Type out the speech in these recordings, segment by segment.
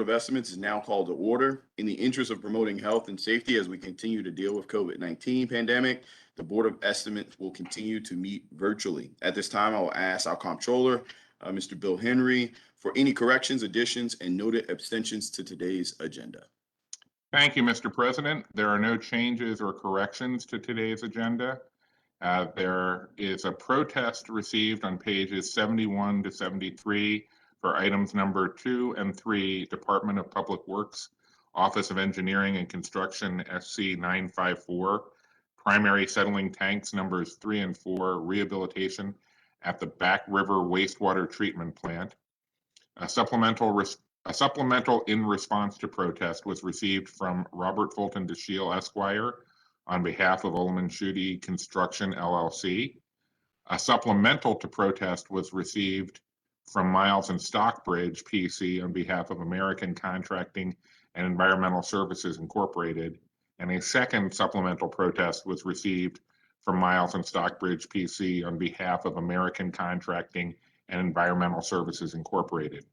of Estimates is now called to order. In the interest of promoting health and safety as we continue to deal with COVID-19 pandemic, the Board of Estimates will continue to meet virtually. At this time, I will ask our comptroller, Mr. Bill Henry, for any corrections, additions, and noted abstentions to today's agenda. Thank you, Mr. President. There are no changes or corrections to today's agenda. There is a protest received on pages 71 to 73 for items number 2 and 3, Department of Public Works, Office of Engineering and Construction, SC 954, primary settling tanks numbers 3 and 4, rehabilitation at the Back River Wastewater Treatment Plant. A supplemental in response to protest was received from Robert Fulton DeShiel Esquire on behalf of Ullman Schutte Construction LLC. A supplemental to protest was received from Miles and Stockbridge PC on behalf of American Contracting and Environmental Services Incorporated, and a second supplemental protest was received from Miles and Stockbridge PC on behalf of American Contracting and Environmental Services Incorporated.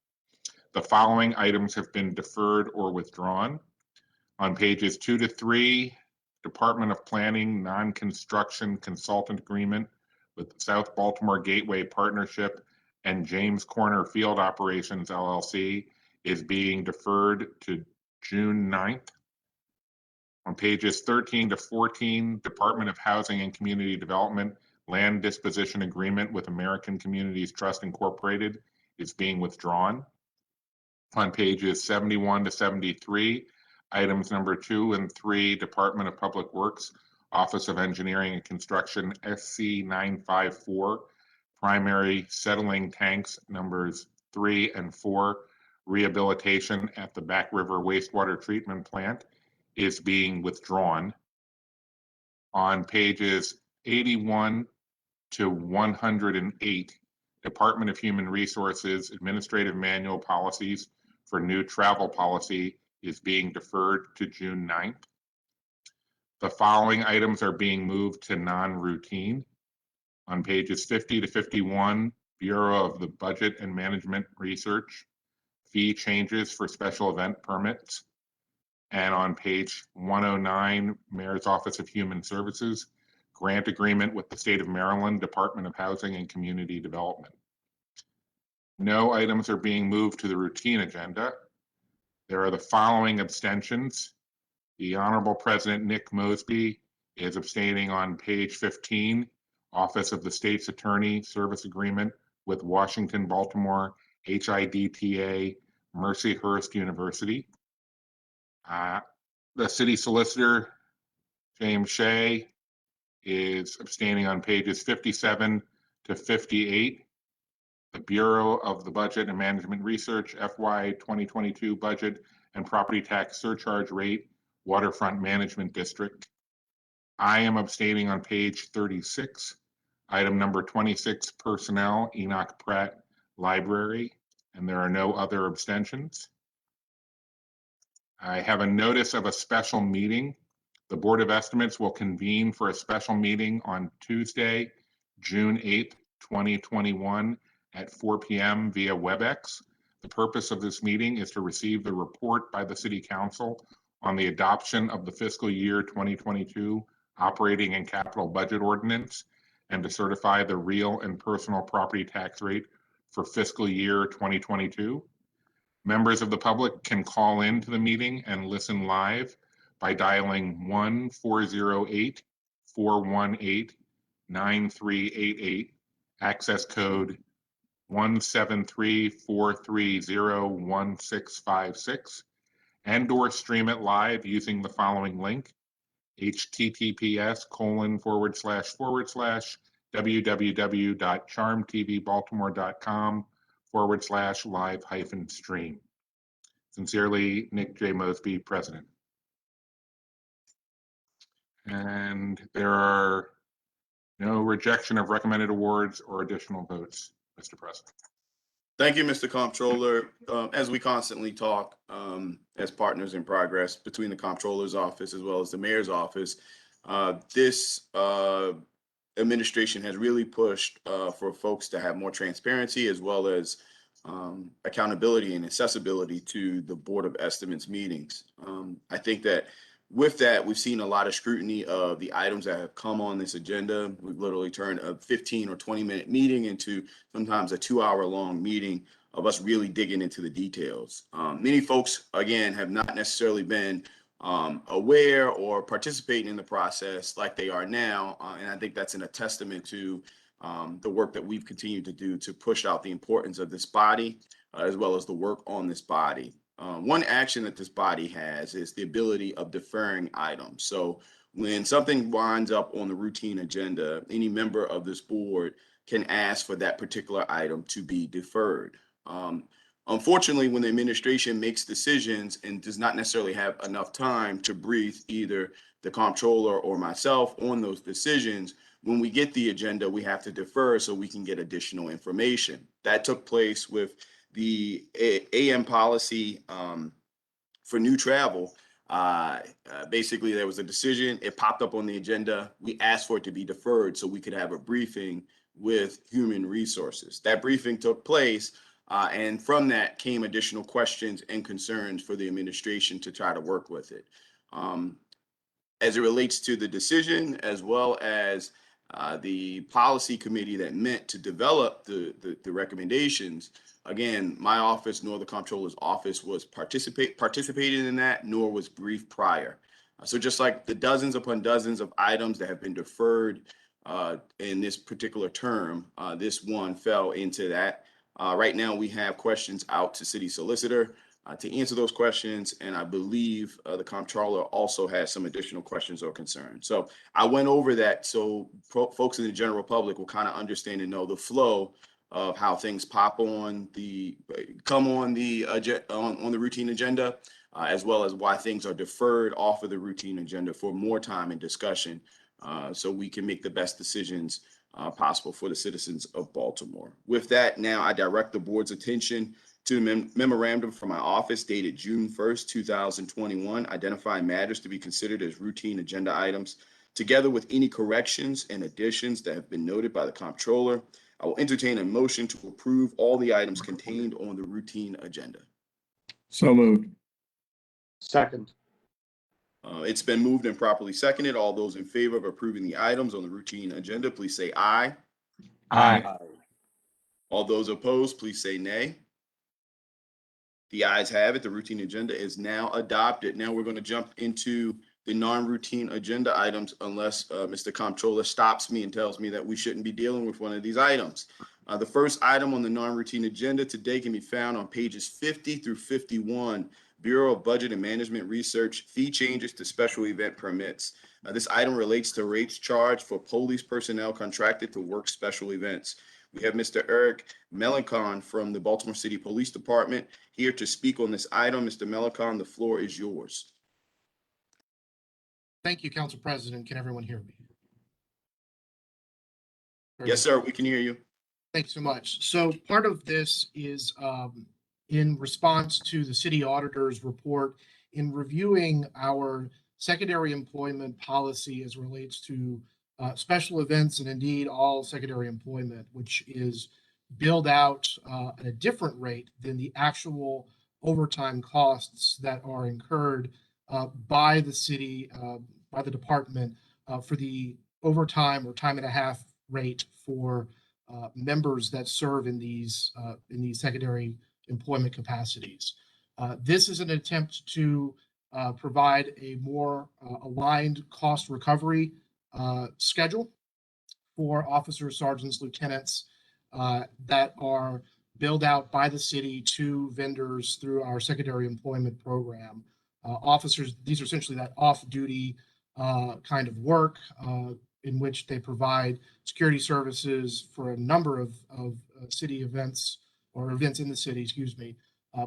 The following items have been deferred or withdrawn. On pages 2 to 3, Department of Planning non-construction consultant agreement with South Baltimore Gateway Partnership and James Corner Field Operations LLC is being deferred to June 9th. On pages 13 to 14, Department of Housing and Community Development land disposition agreement with American Communities Trust Incorporated is being withdrawn. On pages 71 to 73, items number 2 and 3, Department of Public Works, Office of Engineering and Construction, SC 954, primary settling tanks numbers 3 and 4, rehabilitation at the Back River Wastewater Treatment Plant is being withdrawn. On pages 81 to 108, Department of Human Resources Administrative Manual Policies for new travel policy is being deferred to June 9th. The following items are being moved to non-routine. On pages 50 to 51, Bureau of the Budget and Management Research, fee changes for special event permits. And on page 109, Mayor's Office of Human Services, grant agreement with the State of Maryland Department of Housing and Community Development. No items are being moved to the routine agenda. There are the following abstentions. The Honorable President Nick Mosby is abstaining on page 15, Office of the State's Attorney Service Agreement with Washington, Baltimore, HIDTA, Mercyhurst University. The City Solicitor, James Shea, is abstaining on pages 57 to 58. The Bureau of the Budget and Management Research, FY 2022 Budget and Property Tax Surcharge Rate, Waterfront Management District. I am abstaining on page 36. Item number 26, Personnel, Enoch Pratt Library, and there are no other abstentions. I have a notice of a special meeting. The Board of Estimates will convene for a special meeting on Tuesday, June 8th, 2021 at 4 p.m. via WebEx. The purpose of this meeting is to receive the report by the City Council on the adoption of the fiscal year 2022 operating and capital budget ordinance and to certify the real and personal property tax rate for fiscal year 2022. Members of the public can call into the meeting and listen live by dialing 1-408-418-9388, access code 173-430-1656, and/or stream it live using the following link, https://www.charmtvbaltimore.com/live-stream. Sincerely, Nick J. Mosby, President. And there are no rejection of recommended awards or additional votes, Mr. President. Thank you, Mr. Comptroller. As we constantly talk as partners in progress between the Comptroller's office as well as the Mayor's office, this administration has really pushed for folks to have more transparency as well as accountability and accessibility to the Board of Estimates meetings. I think that with that, we've seen a lot of scrutiny of the items that have come on this agenda. We've literally turned a 15 or 20-minute meeting into sometimes a 2-hour long meeting of us really digging into the details. Many folks, again, have not necessarily been aware or participating in the process like they are now. And I think that's a testament to the work that we've continued to do to push out the importance of this body, as well as the work on this body. One action that this body has is the ability of deferring items. So when something winds up on the routine agenda, any member of this board can ask for that particular item to be deferred. Unfortunately, when the administration makes decisions and does not necessarily have enough time to brief either the comptroller or myself on those decisions, when we get the agenda, we have to defer so we can get additional information. That took place with the AM policy for new travel. Basically, there was a decision. It popped up on the agenda. We asked for it to be deferred so we could have a briefing with human resources. That briefing took place. And from that came additional questions and concerns for the administration to try to work with it. As it relates to the decision, as well as the policy committee that met to develop the recommendations, again, my office nor the comptroller's office was participating in that, nor was briefed prior. So just like the dozens upon dozens of items that have been deferred in this particular term, this one fell into that. Right now, we have questions out to city solicitor to answer those questions, and I believe the comptroller also has some additional questions or concerns. So I went over that so folks in the general public will kind of understand and know the flow of how things come on the routine agenda, as well as why things are deferred off of the routine agenda for more time and discussion, so we can make the best decisions possible for the citizens of Baltimore. With that, now I direct the board's attention to the memorandum from my office dated June 1st, 2021, identifying matters to be considered as routine agenda items, together with any corrections and additions that have been noted by the comptroller. I will entertain a motion to approve all the items contained on the routine agenda. So moved. Second. It's been moved and properly seconded. All those in favor of approving the items on the routine agenda, please say aye. Aye. All those opposed, please say nay. The ayes have it. The routine agenda is now adopted. Now we're going to jump into the non-routine agenda items unless Mr. Comptroller stops me and tells me that we shouldn't be dealing with one of these items. The first item on the non-routine agenda today can be found on pages 50 through 51, Bureau of Budget and Management Research, fee changes to special event permits. This item relates to rates charged for police personnel contracted to work special events. We have Mr. Eric Melancon from the Baltimore City Police Department here to speak on this item. Mr. Melancon, the floor is yours. Thank you, Council President. Can everyone hear me? Yes, sir. We can hear you. Thanks so much. So part of this is in response to the city auditor's report in reviewing our secondary employment policy as relates to special events and indeed all secondary employment, which is billed out at a different rate than the actual overtime costs that are incurred by the city, by the department for the overtime or time and a half rate for members that serve in these secondary employment capacities. This is an attempt to provide a more aligned cost recovery schedule for officers, sergeants, lieutenants that are billed out by the city to vendors through our secondary employment program. Officers, these are essentially that off-duty kind of work in which they provide security services for a number of city events or events in the city, excuse me,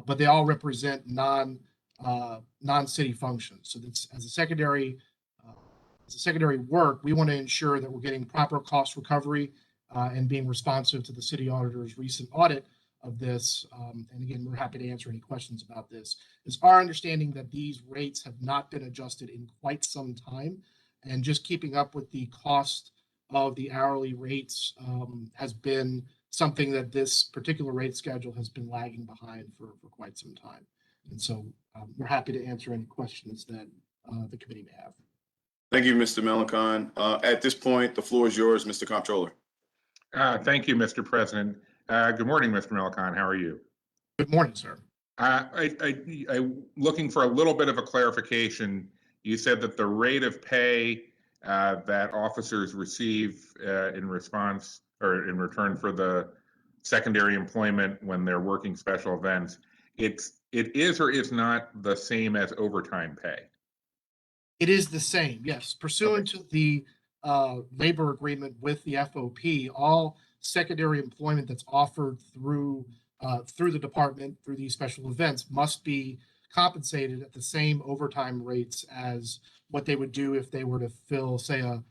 but they all represent non-city functions. So that's as a secondary work, we want to ensure that we're getting proper cost recovery and being responsive to the city auditor's recent audit of this. And again, we're happy to answer any questions about this. It's our understanding that these rates have not been adjusted in quite some time, and just keeping up with the cost of the hourly rates has been something that this particular rate schedule has been lagging behind for quite some time. And so we're happy to answer any questions that the committee may have. Thank you, Mr. Melanchon. At this point, the floor is yours, Mr. Comptroller. Thank you, Mr. President. Good morning, Mr. Melanchon. How are you? Good morning, sir. I looking for a little bit of a clarification. You said that the rate of pay that officers receive in response or in return for the secondary employment when they're working special events, it is or is not the same as overtime pay? It is the same, yes. Pursuant to the labor agreement with the FOP, all secondary employment that's offered through the department, through these special events, must be compensated at the same overtime rates as what they would do if they were to fill, say, an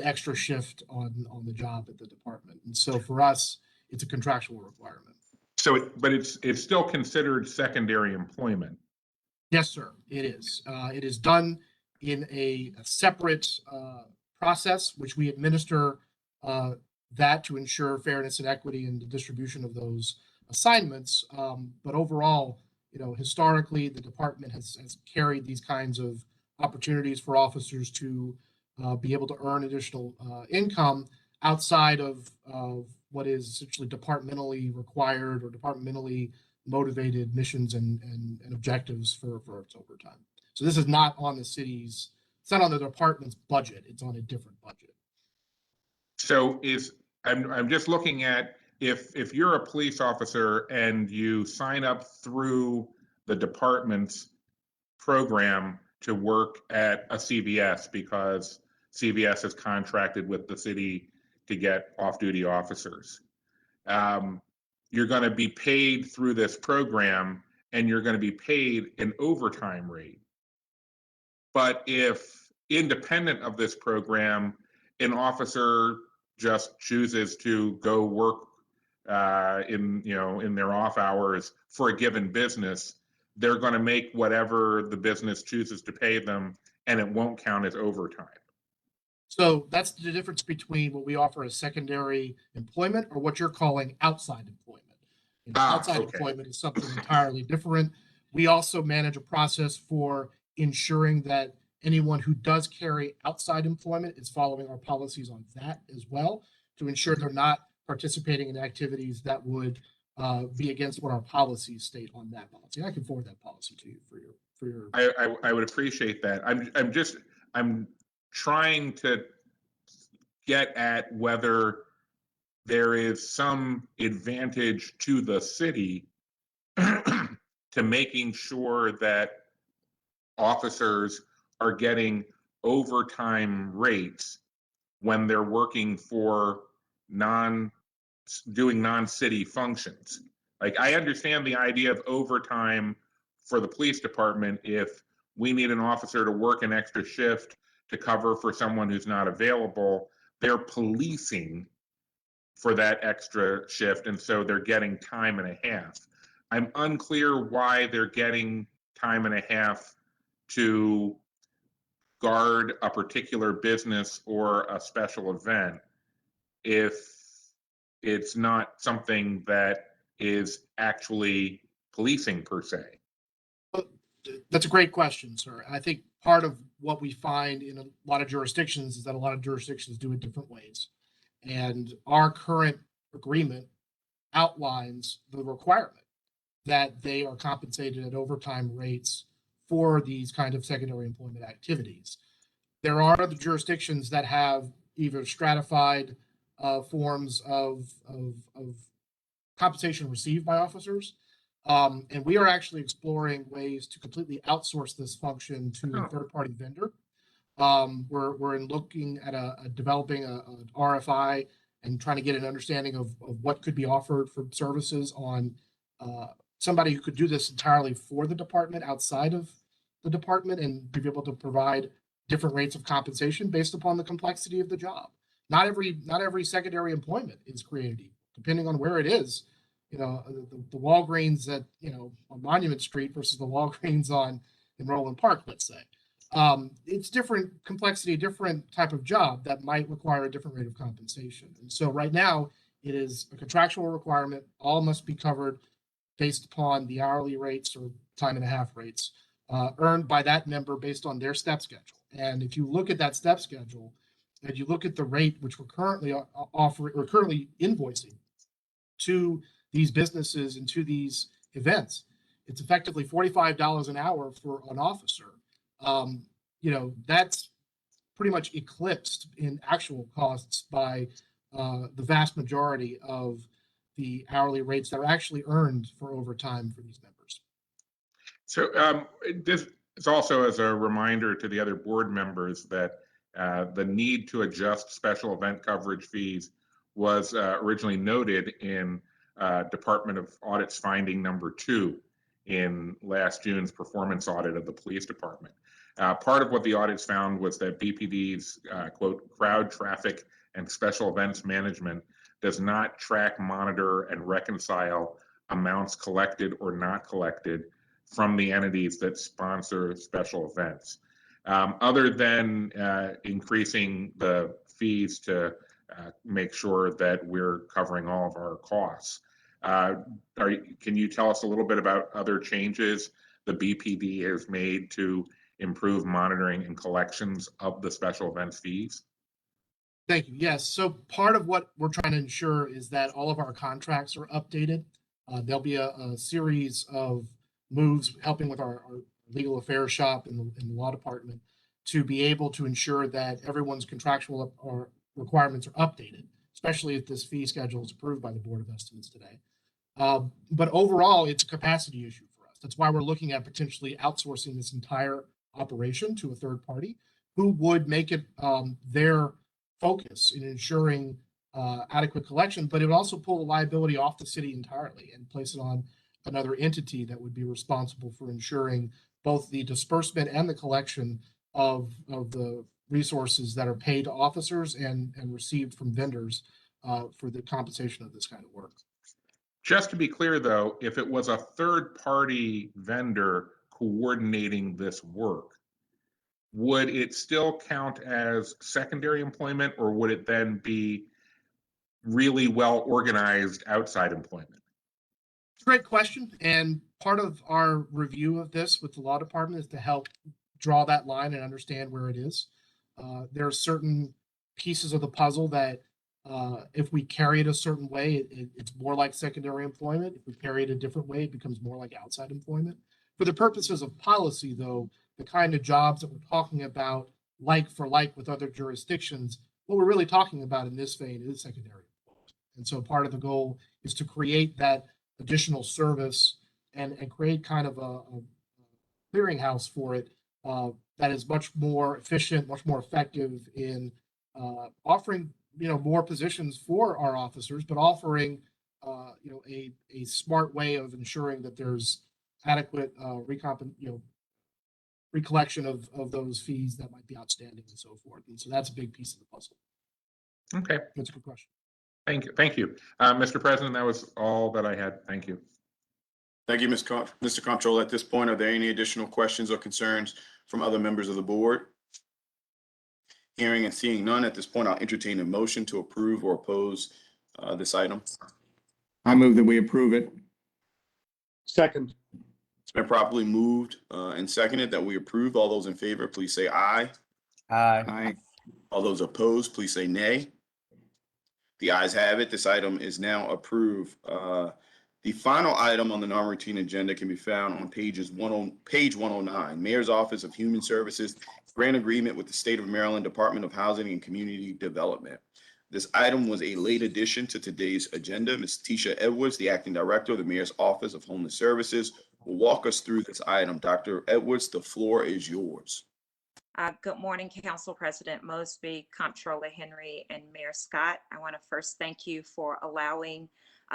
extra shift on the job at the department. And so for us, it's a contractual requirement. So, but it's still considered secondary employment. Yes, sir, it is. It is done in a separate process, which we administer that to ensure fairness and equity in the distribution of those assignments. But overall, historically, the department has carried these kinds of opportunities for officers to be able to earn additional income outside of what is essentially departmentally required or departmentally motivated missions and objectives for its overtime. So this is not on the city's, it's not on the department's budget, it's on a different budget. So I'm just looking at if you're a police officer and you sign up through the department's program to work at a CVS because CVS is contracted with the city to get off-duty officers. You're going to be paid through this program and you're going to be paid an overtime rate. But if independent of this program, an officer just chooses to go work in their off hours for a given business, they're going to make whatever the business chooses to pay them, and it won't count as overtime. So that's the difference between what we offer as secondary employment or what you're calling outside employment. Outside employment is something entirely different. We also manage a process for ensuring that anyone who does carry outside employment is following our policies on that as well, to ensure they're not participating in activities that would be against what our policies state on that policy. And I can forward that policy to you for your. I would appreciate that. I'm trying to get at whether there is some advantage to the city to making sure that officers are getting overtime rates when they're working for doing non-city functions. Like, I understand the idea of overtime for the police department if we need an officer to work an extra shift to cover for someone who's not available. They're policing for that extra shift, and so they're getting time and a half. I'm unclear why they're getting time and a half to guard a particular business or a special event if it's not something that is actually policing per se. That's a great question, sir. I think part of what we find in a lot of jurisdictions is that a lot of jurisdictions do it different ways. And our current agreement outlines the requirement that they are compensated at overtime rates for these kind of secondary employment activities. There are other jurisdictions that have either stratified forms of compensation received by officers. And we are actually exploring ways to completely outsource this function to a third-party vendor. We're looking at developing an RFI and trying to get an understanding of what could be offered for services on somebody who could do this entirely for the department outside of the department and be able to provide different rates of compensation based upon the complexity of the job. Not every secondary employment is created equal, depending on where it is. The Walgreens at on Monument Street versus the Walgreens in Roland Park, let's say. It's different complexity, different type of job that might require a different rate of compensation. And so right now, It is a contractual requirement. All must be covered based upon the hourly rates or time and a half rates earned by that member based on their step schedule. And if you look at that step schedule and you look at the rate which we're currently offering or currently invoicing to these businesses and to these events, it's effectively $45 an hour for an officer. That's pretty much eclipsed in actual costs by the vast majority of the hourly rates that are actually earned for overtime for these members. So this is also as a reminder to the other board members that the need to adjust special event coverage fees was originally noted in Department of Audit's finding number 2 in last June's performance audit of the police department. Part of what the audits found was that BPD's quote, crowd traffic and special events management does not track, monitor, and reconcile amounts collected or not collected from the entities that sponsor special events. Other than increasing the fees to make sure that we're covering all of our costs. Can you tell us a little bit about other changes the BPD has made to improve monitoring and collections of the special events fees? Thank you. Yes. So part of what we're trying to ensure is that all of our contracts are updated. There'll be a series of moves helping with our legal affairs shop in the law department to be able to ensure that everyone's contractual requirements are updated, especially if this fee schedule is approved by the Board of Estimates today. But overall, it's a capacity issue for us. That's why we're looking at potentially outsourcing this entire operation to a third party who would make it their focus in ensuring adequate collection, but it would also pull the liability off the city entirely and place it on another entity that would be responsible for ensuring both the disbursement and the collection of the resources that are paid to officers and received from vendors for the compensation of this kind of work. Just to be clear, though, if it was a third-party vendor coordinating this work, would it still count as secondary employment, or would it then be really well-organized outside employment? Great question. And part of our review of this with the law department is to help draw that line and understand where it is. There are certain pieces of the puzzle that if we carry it a certain way, it's more like secondary employment. If we carry it a different way, it becomes more like outside employment. For the purposes of policy, though, the kind of jobs that we're talking about, like for like with other jurisdictions, what we're really talking about in this vein is secondary employment. And so part of the goal is to create that additional service and create kind of a clearinghouse for it that is much more efficient, much more effective in offering more positions for our officers, but offering a smart way of ensuring that there's adequate recollection of those fees that might be outstanding and so forth. And so that's a big piece of the puzzle. Okay. That's a good question. Thank you. Mr. President, that was all that I had. Thank you. Thank you, Mr. Comptroller. At this point, are there any additional questions or concerns from other members of the board? Hearing and seeing none, at this point, I'll entertain a motion to approve or oppose this item. I move that we approve it. Second. It's been properly moved and seconded that we approve. All those in favor, please say aye. Aye. Aye. All those opposed, please say nay. The ayes have it. This item is now approved. The final item on the non-routine agenda can be found on page 109. Mayor's Office of Human Services grant agreement with the State of Maryland Department of Housing and Community Development. This item was a late addition to today's agenda. Ms. Tisha Edwards, the Acting Director of the Mayor's Office of Homeless Services, will walk us through this item. Dr. Edwards, the floor is yours. Good morning, Council President Mosby, Comptroller Henry, and Mayor Scott. I want to first thank you for allowing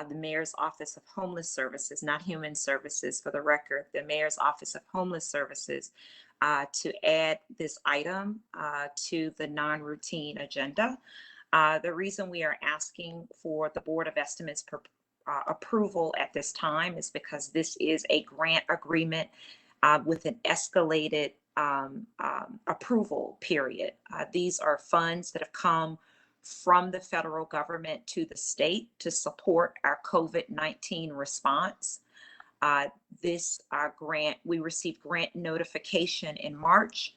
the Mayor's Office of Homeless Services, not Human Services for the record, the Mayor's Office of Homeless Services to add this item to the non-routine agenda. The reason we are asking for the Board of Estimates approval at this time is because this is a grant agreement with an escalated approval period. These are funds that have come from the federal government to the state to support our COVID-19 response. This grant, we received grant notification in March,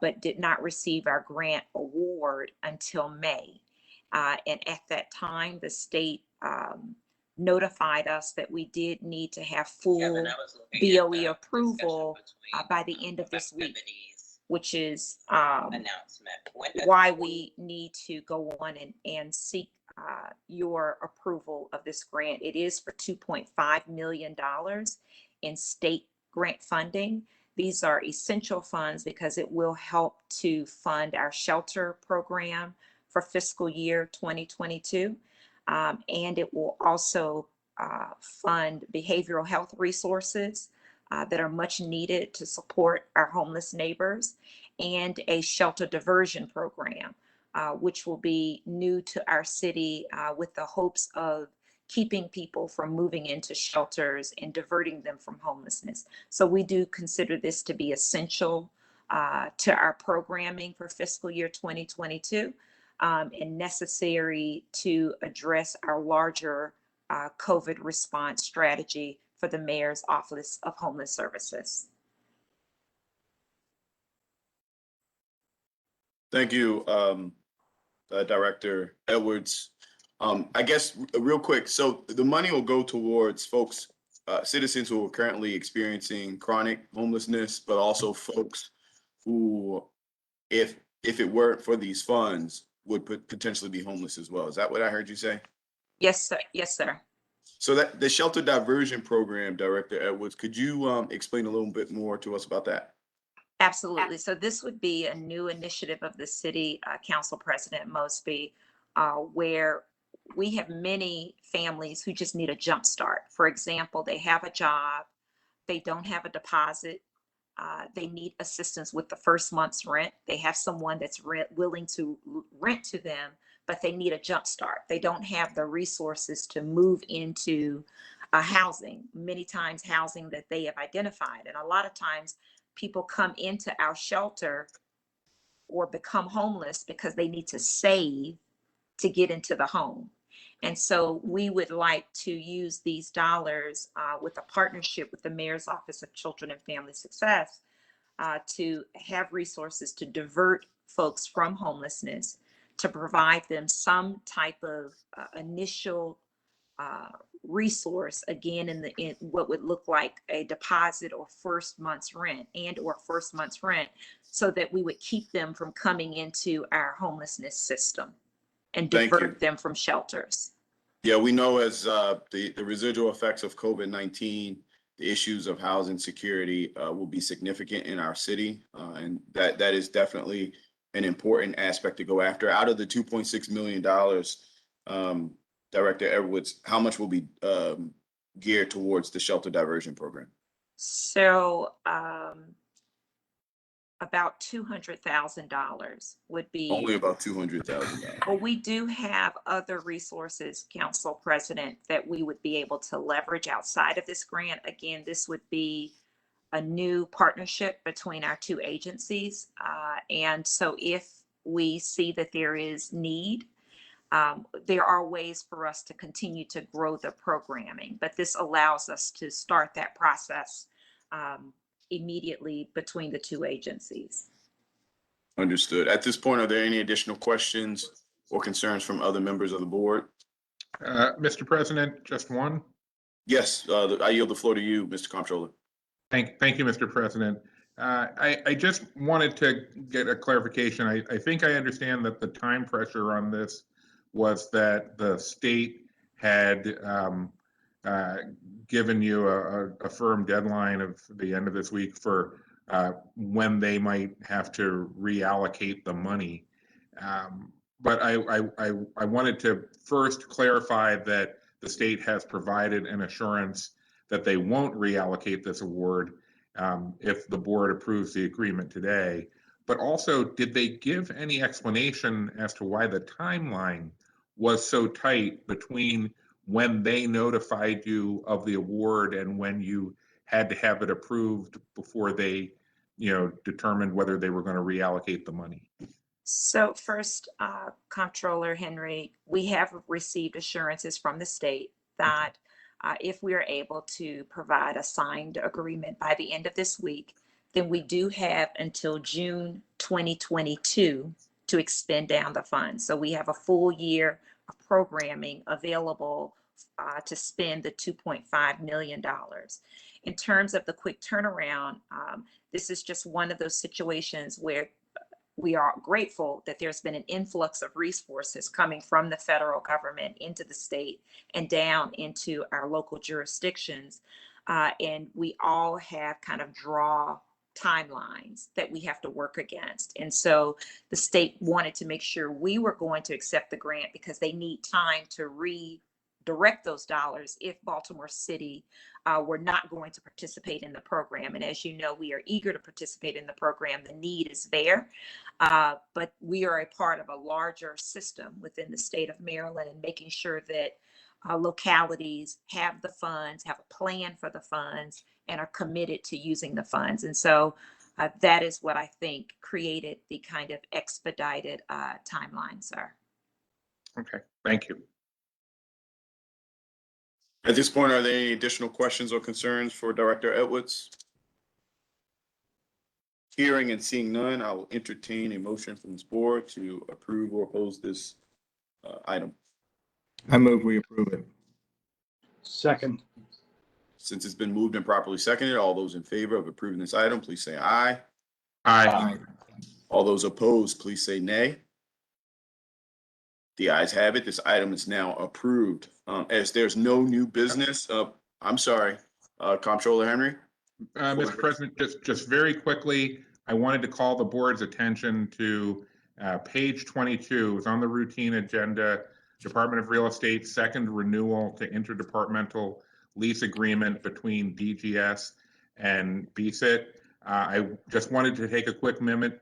but did not receive our grant award until May. And at that time, the state notified us that we did need to have full BOE approval by the end of this week, which is why we need to go on and seek your approval of this grant. It is for $2.5 million in state grant funding. These are essential funds because it will help to fund our shelter program for fiscal year 2022. And it will also fund behavioral health resources that are much needed to support our homeless neighbors, and a shelter diversion program, which will be new to our city with the hopes of keeping people from moving into shelters and diverting them from homelessness. So we do consider this to be essential to our programming for fiscal year 2022 and necessary to address our larger COVID response strategy for the Mayor's Office of Homeless Services. Thank you, Director Edwards. I guess real quick, so the money will go towards folks, citizens who are currently experiencing chronic homelessness, but also folks who, if it weren't for these funds, would potentially be homeless as well. Is that what I heard you say? Yes, sir. Yes, sir. So that the shelter diversion program, Director Edwards, could you explain a little bit more to us about that? Absolutely. So this would be a new initiative of the City Council President Mosby, where we have many families who just need a jump start. For example, they have a job, they don't have a deposit, they need assistance with the first month's rent. They have someone that's willing to rent to them, but they need a jump start. They don't have the resources to move into housing, many times housing that they have identified. And a lot of times people come into our shelter or become homeless because they need to save to get into the home. And so we would like to use these dollars with a partnership with the Mayor's Office of Children and Family Success to have resources to divert folks from homelessness, to provide them some type of initial resource, again, in what would look like a deposit or first month's rent so that we would keep them from coming into our homelessness system and divert them from shelters. Yeah, we know as the residual effects of COVID-19, the issues of housing security will be significant in our city. And that is definitely an important aspect to go after. Out of the $2.6 million, Director Edwards, how much will be geared towards the shelter diversion program? So about $200,000 would be. Only about $200,000. Well, we do have other resources, Council President, that we would be able to leverage outside of this grant. Again, this would be a new partnership between our two agencies. And so if we see that there is need, there are ways for us to continue to grow the programming, but this allows us to start that process immediately between the two agencies. Understood. At this point, are there any additional questions or concerns from other members of the board? Mr. President, just one. Yes, I yield the floor to you, Mr. Comptroller. Thank you, Mr. President. I just wanted to get a clarification. I think I understand that the time pressure on this was that the state had given you a firm deadline of the end of this week for when they might have to reallocate the money. But I wanted to first clarify that the state has provided an assurance that they won't reallocate this award if the board approves the agreement today. But also, did they give any explanation as to why the timeline was so tight between when they notified you of the award and when you had to have it approved before they, determined whether they were going to reallocate the money? So first, Comptroller Henry, we have received assurances from the state that if we are able to provide a signed agreement by the end of this week, then we do have until June 2022 to expend down the funds. So we have a full year of programming available to spend the $2.5 million. In terms of the quick turnaround, this is just one of those situations where we are grateful that there's been an influx of resources coming from the federal government into the state and down into our local jurisdictions. And we all have kind of draw timelines that we have to work against. And so the state wanted to make sure we were going to accept the grant because they need time to redirect those dollars if Baltimore City were not going to participate in the program. And as you know, we are eager to participate in the program. The need is there, but we are a part of a larger system within the state of Maryland and making sure that localities have the funds, have a plan for the funds, and are committed to using the funds. And so that is what I think created the kind of expedited timeline, sir. Okay, thank you. At this point, are there any additional questions or concerns for Director Edwards? Hearing and seeing none, I will entertain a motion from this board to approve or oppose this item. I move we approve it. Second. Since it's been moved and properly seconded, all those in favor of approving this item, please say aye. Aye. All those opposed, please say nay. The ayes have it. This item is now approved. As there's no new business, I'm sorry, Comptroller Henry. Mr. President, just very quickly, I wanted to call the board's attention to page 22. It's on the routine agenda, Department of Real Estate second renewal to interdepartmental lease agreement between DGS and BSIT. I just wanted to take a quick moment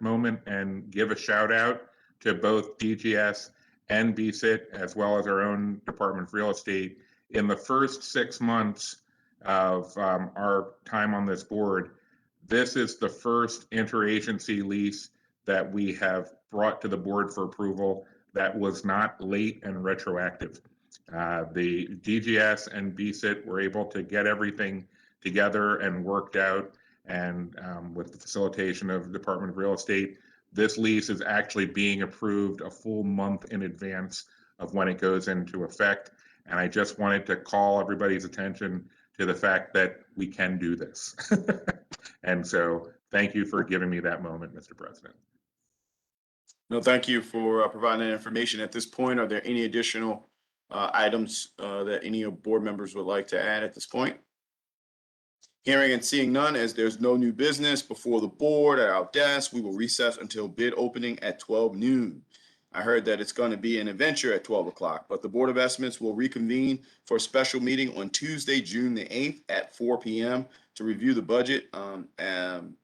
and give a shout out to both DGS and BSIT, as well as our own Department of Real Estate. In the first 6 months of our time on this board, this is the first interagency lease that we have brought to the board for approval that was not late and retroactive. The DGS and BSIT were able to get everything together and worked out, and with the facilitation of the Department of Real Estate, this lease is actually being approved a full month in advance of when it goes into effect. And I just wanted to call everybody's attention to the fact that we can do this. And so thank you for giving me that moment, Mr. President. No, thank you for providing that information. At this point, are there any additional items that any board members would like to add at this point? Hearing and seeing none, as there's no new business before the board at our desk, we will recess until bid opening at 12 noon. I heard that it's going to be an adventure at 12 o'clock, but the Board of Estimates will reconvene for a special meeting on Tuesday, June the 8th at 4 p.m. to review the budget and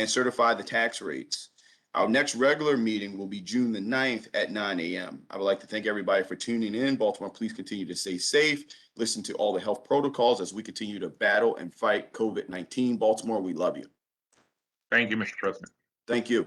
certify the tax rates. Our next regular meeting will be June the 9th at 9 a.m. I would like to thank everybody for tuning in. Baltimore, please continue to stay safe. Listen to all the health protocols as we continue to battle and fight COVID-19. Baltimore, we love you. Thank you, Mr. President. Thank you.